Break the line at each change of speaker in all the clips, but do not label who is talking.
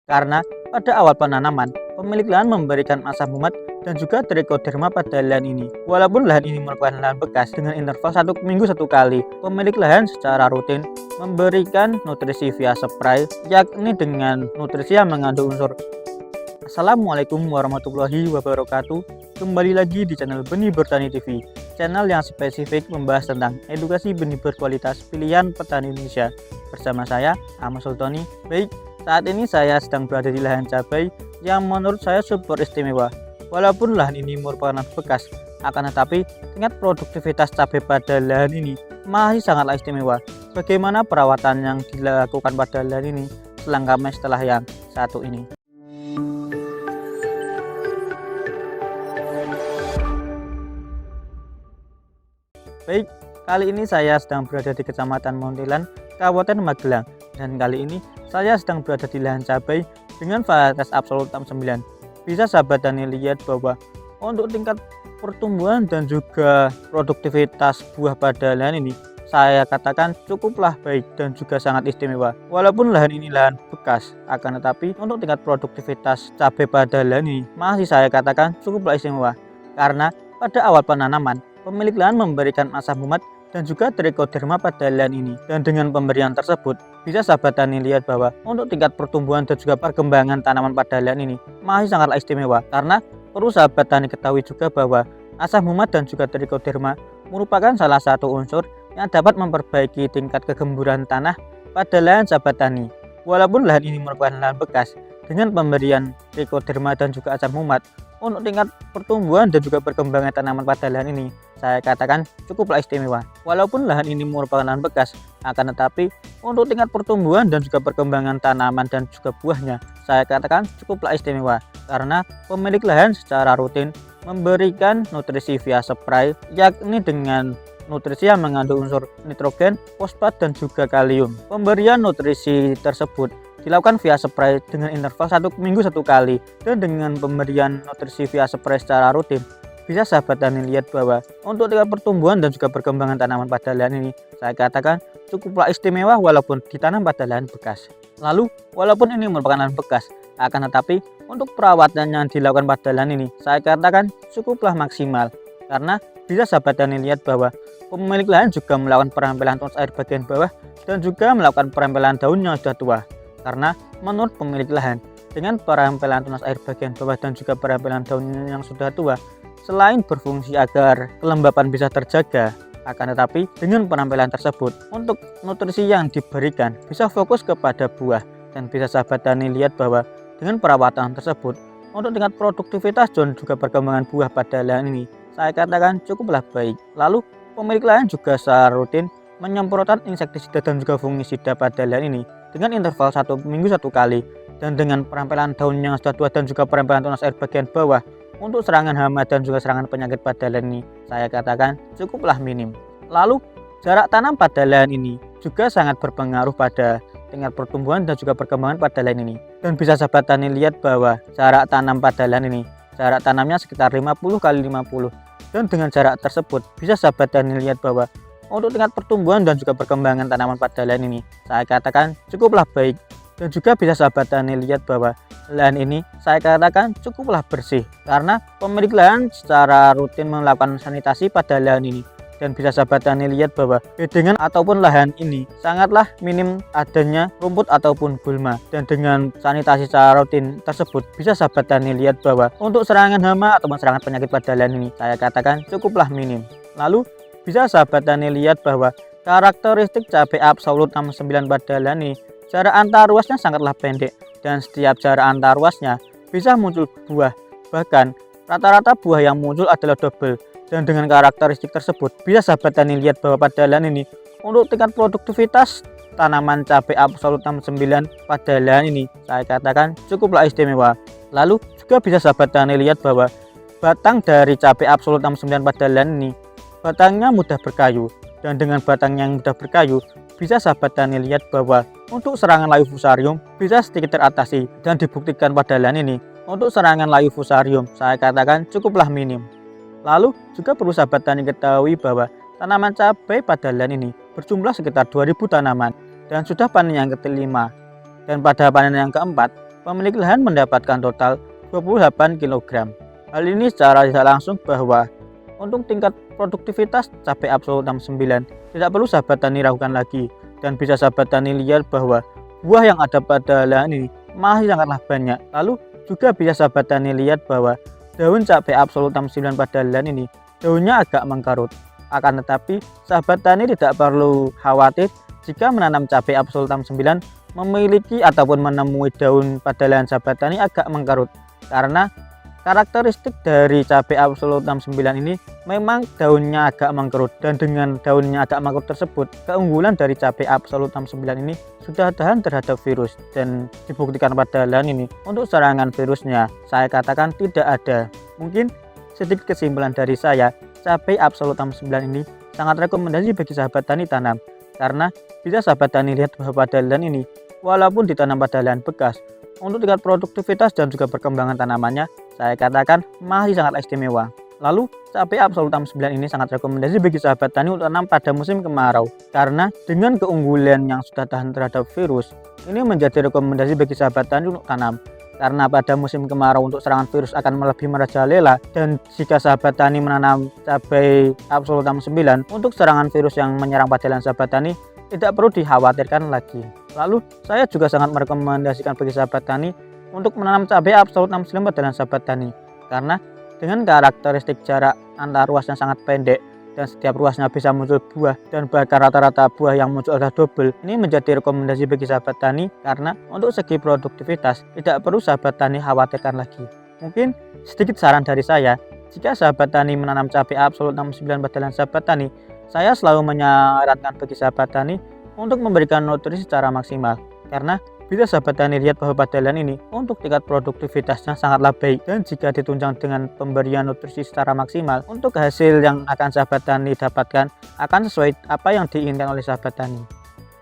Karena pada awal penanaman, pemilik lahan memberikan asam humat dan juga trichoderma pada lahan ini. Walaupun lahan ini merupakan lahan bekas dengan interval 1 minggu 1 kali, pemilik lahan secara rutin memberikan nutrisi via spray, yakni dengan nutrisi yang mengandung unsur. Assalamualaikum warahmatullahi wabarakatuh. Kembali lagi di channel Benih Bertani TV, channel yang spesifik membahas tentang edukasi benih berkualitas pilihan petani Indonesia. Bersama saya, Ahmad Sultani. Baik, saat ini saya sedang berada di lahan cabai yang menurut saya super istimewa. Walaupun lahan ini merupakan lahan bekas, akan tetapi tingkat produktivitas cabai pada lahan ini masih sangatlah istimewa. Bagaimana perawatan yang dilakukan pada lahan ini? Selengkapnya setelah yang satu ini. Baik, kali ini saya sedang berada di Kecamatan Montilan, Kabupaten Magelang, dan kali ini saya sedang berada di lahan cabai dengan varietas Absolut 69. Bisa sahabat Tani lihat bahwa untuk tingkat pertumbuhan dan juga produktivitas buah pada lahan ini saya katakan cukuplah baik dan juga sangat istimewa. Walaupun lahan ini lahan bekas, akan tetapi untuk tingkat produktivitas cabai pada lahan ini masih saya katakan cukuplah istimewa. Karena pada awal penanaman, pemilik lahan memberikan asam humat dan juga trichoderma pada lahan ini. Dan dengan pemberian tersebut, bisa sahabat tani lihat bahwa untuk tingkat pertumbuhan dan juga perkembangan tanaman pada lahan ini masih sangatlah istimewa. Karena perlu sahabat tani ketahui juga bahwa asam humat dan juga trichoderma merupakan salah satu unsur yang dapat memperbaiki tingkat kegemburan tanah pada lahan sahabat tani. Walaupun lahan ini merupakan lahan bekas, dengan pemberian trichoderma dan juga asam humat untuk tingkat pertumbuhan dan juga perkembangan tanaman pada lahan ini saya katakan cukuplah istimewa. Walaupun lahan ini merupakan lahan bekas, akan tetapi untuk tingkat pertumbuhan dan juga perkembangan tanaman dan juga buahnya saya katakan cukuplah istimewa. Karena pemilik lahan secara rutin memberikan nutrisi via spray, yakni dengan nutrisi yang mengandung unsur nitrogen, fosfat dan juga kalium. Pemberian nutrisi tersebut dilakukan via spray dengan interval 1 minggu 1 kali, dan dengan pemberian nutrisi via spray secara rutin bisa sahabat tani lihat bahwa untuk tingkat pertumbuhan dan juga perkembangan tanaman pada lahan ini saya katakan cukuplah istimewa walaupun ditanam pada lahan bekas. Lalu walaupun ini merupakan lahan bekas, akan tetapi untuk perawatan yang dilakukan pada lahan ini saya katakan cukuplah maksimal. Karena bisa sahabat tani lihat bahwa pemilik lahan juga melakukan perampilan tunas air bagian bawah dan juga melakukan perampilan daun yang sudah tua. Karena menurut pemilik lahan, dengan perampilan tunas air bagian bawah dan juga perampilan daun yang sudah tua, selain berfungsi agar kelembapan bisa terjaga, akan tetapi dengan penampilan tersebut untuk nutrisi yang diberikan bisa fokus kepada buah. Dan bisa sahabat tani lihat bahwa dengan perawatan tersebut untuk tingkat produktivitas dan juga perkembangan buah pada lahan ini saya katakan cukuplah baik. Lalu pemilik lahan juga secara rutin menyemprotkan insektisida dan juga fungisida pada lahan ini dengan interval 1 minggu 1 kali, dan dengan perampilan daun yang sudah tua dan juga perampilan tunas air bagian bawah untuk serangan hama dan juga serangan penyakit pada lahan ini saya katakan cukuplah minim. Lalu jarak tanam pada lahan ini juga sangat berpengaruh pada tingkat pertumbuhan dan juga perkembangan pada lahan ini. Dan bisa sahabat tani lihat bahwa jarak tanam pada lahan ini jarak tanamnya sekitar 50 kali 50, dan dengan jarak tersebut bisa sahabat tani lihat bahwa untuk tingkat pertumbuhan dan juga perkembangan tanaman pada lahan ini saya katakan cukuplah baik. Dan juga bisa sahabat tani lihat bahwa lahan ini saya katakan cukuplah bersih karena pemilik lahan secara rutin melakukan sanitasi pada lahan ini. Dan bisa sahabat tani lihat bahwa bedengan ataupun lahan ini sangatlah minim adanya rumput ataupun gulma. Dan dengan sanitasi secara rutin tersebut bisa sahabat tani lihat bahwa untuk serangan hama ataupun serangan penyakit pada lahan ini saya katakan cukuplah minim. Lalu bisa sahabat tani lihat bahwa karakteristik cabai Absolut 69 pada lahan ini jarak antar ruasnya sangatlah pendek, dan setiap jarak antar ruasnya bisa muncul buah. Bahkan rata-rata buah yang muncul adalah double. Dan dengan karakteristik tersebut bisa sahabat tani lihat bahwa pada lahan ini untuk tingkat produktivitas tanaman cabai Absolut 69 pada lahan ini saya katakan cukuplah istimewa. Lalu juga bisa sahabat tani lihat bahwa batang dari cabai Absolut 69 pada lahan ini batangnya mudah berkayu. Dan dengan batang yang mudah berkayu bisa sahabat tani lihat bahwa untuk serangan layu fusarium bisa sedikit teratasi, dan dibuktikan pada lahan ini untuk serangan layu fusarium saya katakan cukuplah minim. Lalu juga perlu sahabat tani ketahui bahwa tanaman cabai pada lahan ini berjumlah sekitar 2000 tanaman dan sudah panen yang kelima. Dan pada panen yang keempat pemilik lahan mendapatkan total 28 kg. Hal ini secara tidak langsung bahwa untuk tingkat produktivitas cabai absolut 69 tidak perlu sahabat tani ragukan lagi, dan bisa sahabat tani lihat bahwa buah yang ada pada lahan ini masih sangatlah banyak. Lalu juga bisa sahabat tani lihat bahwa daun cabai absolut 69 pada lahan ini daunnya agak mengkarut. Akan tetapi sahabat tani tidak perlu khawatir jika menanam cabai absolut 69 memiliki ataupun menemui daun pada lahan sahabat tani agak mengkarut, karena karakteristik dari cabai absolut 69 ini memang daunnya agak mengkerut, dan dengan daunnya agak mengkerut tersebut, keunggulan dari cabai absolut 69 ini sudah tahan terhadap virus, dan dibuktikan pada lahan ini untuk serangan virusnya saya katakan tidak ada. Mungkin sedikit kesimpulan dari saya, cabai absolut 69 ini sangat rekomendasi bagi sahabat tani tanam, karena bisa sahabat tani lihat bahwa pada lahan ini walaupun ditanam pada lahan bekas, untuk tingkat produktivitas dan juga perkembangan tanamannya saya katakan masih sangat istimewa. Lalu cabai absolut 69 ini sangat rekomendasi bagi sahabat tani untuk tanam pada musim kemarau, karena dengan keunggulan yang sudah tahan terhadap virus, ini menjadi rekomendasi bagi sahabat tani untuk tanam. Karena pada musim kemarau untuk serangan virus akan lebih merajalela, dan jika sahabat tani menanam cabai absolut 69 untuk serangan virus yang menyerang pada lahan sahabat tani tidak perlu dikhawatirkan lagi. Lalu saya juga sangat merekomendasikan bagi sahabat tani untuk menanam cabai absolut 69 pada lahan sahabat tani, karena dengan karakteristik jarak antar ruas yang sangat pendek dan setiap ruasnya bisa muncul buah, dan bahkan rata-rata buah yang muncul adalah double. Ini menjadi rekomendasi bagi sahabat tani, karena untuk segi produktivitas tidak perlu sahabat tani khawatirkan lagi. Mungkin sedikit saran dari saya, jika sahabat tani menanam cabai absolut 69 pada lahan sahabat tani, saya selalu menyarankan bagi sahabat tani untuk memberikan nutrisi secara maksimal, karena bisa sahabat tani lihat bahwa pada lahan ini untuk tingkat produktivitasnya sangatlah baik, dan jika ditunjang dengan pemberian nutrisi secara maksimal, untuk hasil yang akan sahabat tani dapatkan akan sesuai apa yang diinginkan oleh sahabat tani.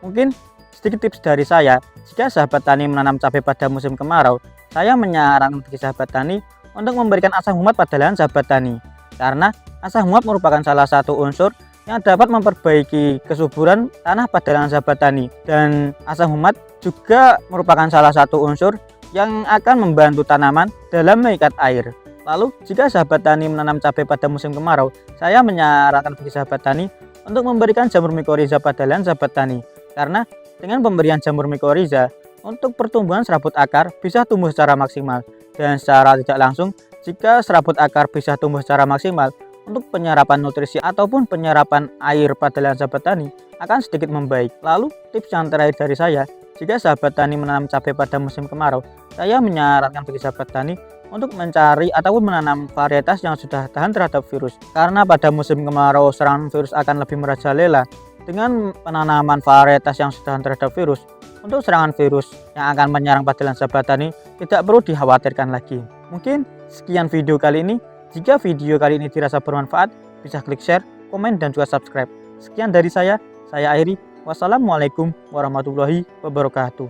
Mungkin sedikit tips dari saya, jika sahabat tani menanam cabai pada musim kemarau, saya menyarankan bagi sahabat tani untuk memberikan asam humat pada lahan sahabat tani, karena asam humat merupakan salah satu unsur yang dapat memperbaiki kesuburan tanah pada lahan sahabat tani, dan asam humat juga merupakan salah satu unsur yang akan membantu tanaman dalam mengikat air. Lalu jika sahabat tani menanam cabai pada musim kemarau, saya menyarankan bagi sahabat tani untuk memberikan jamur mikorizа pada lahan sahabat tani, karena dengan pemberian jamur mikorizа untuk pertumbuhan serabut akar bisa tumbuh secara maksimal, dan secara tidak langsung jika serabut akar bisa tumbuh secara maksimal, untuk penyerapan nutrisi ataupun penyerapan air pada lahan sahabat tani akan sedikit membaik. Lalu tips yang terakhir dari saya, jika sahabat tani menanam cabai pada musim kemarau, saya menyarankan bagi sahabat tani untuk mencari ataupun menanam varietas yang sudah tahan terhadap virus, karena pada musim kemarau serangan virus akan lebih merajalela. Dengan penanaman varietas yang sudah tahan terhadap virus, untuk serangan virus yang akan menyerang pada lahan sahabat tani tidak perlu dikhawatirkan lagi. Mungkin sekian video kali ini. Jika video kali ini dirasa bermanfaat, bisa klik share, komen, dan juga subscribe. Sekian dari saya akhiri. Wassalamualaikum warahmatullahi wabarakatuh.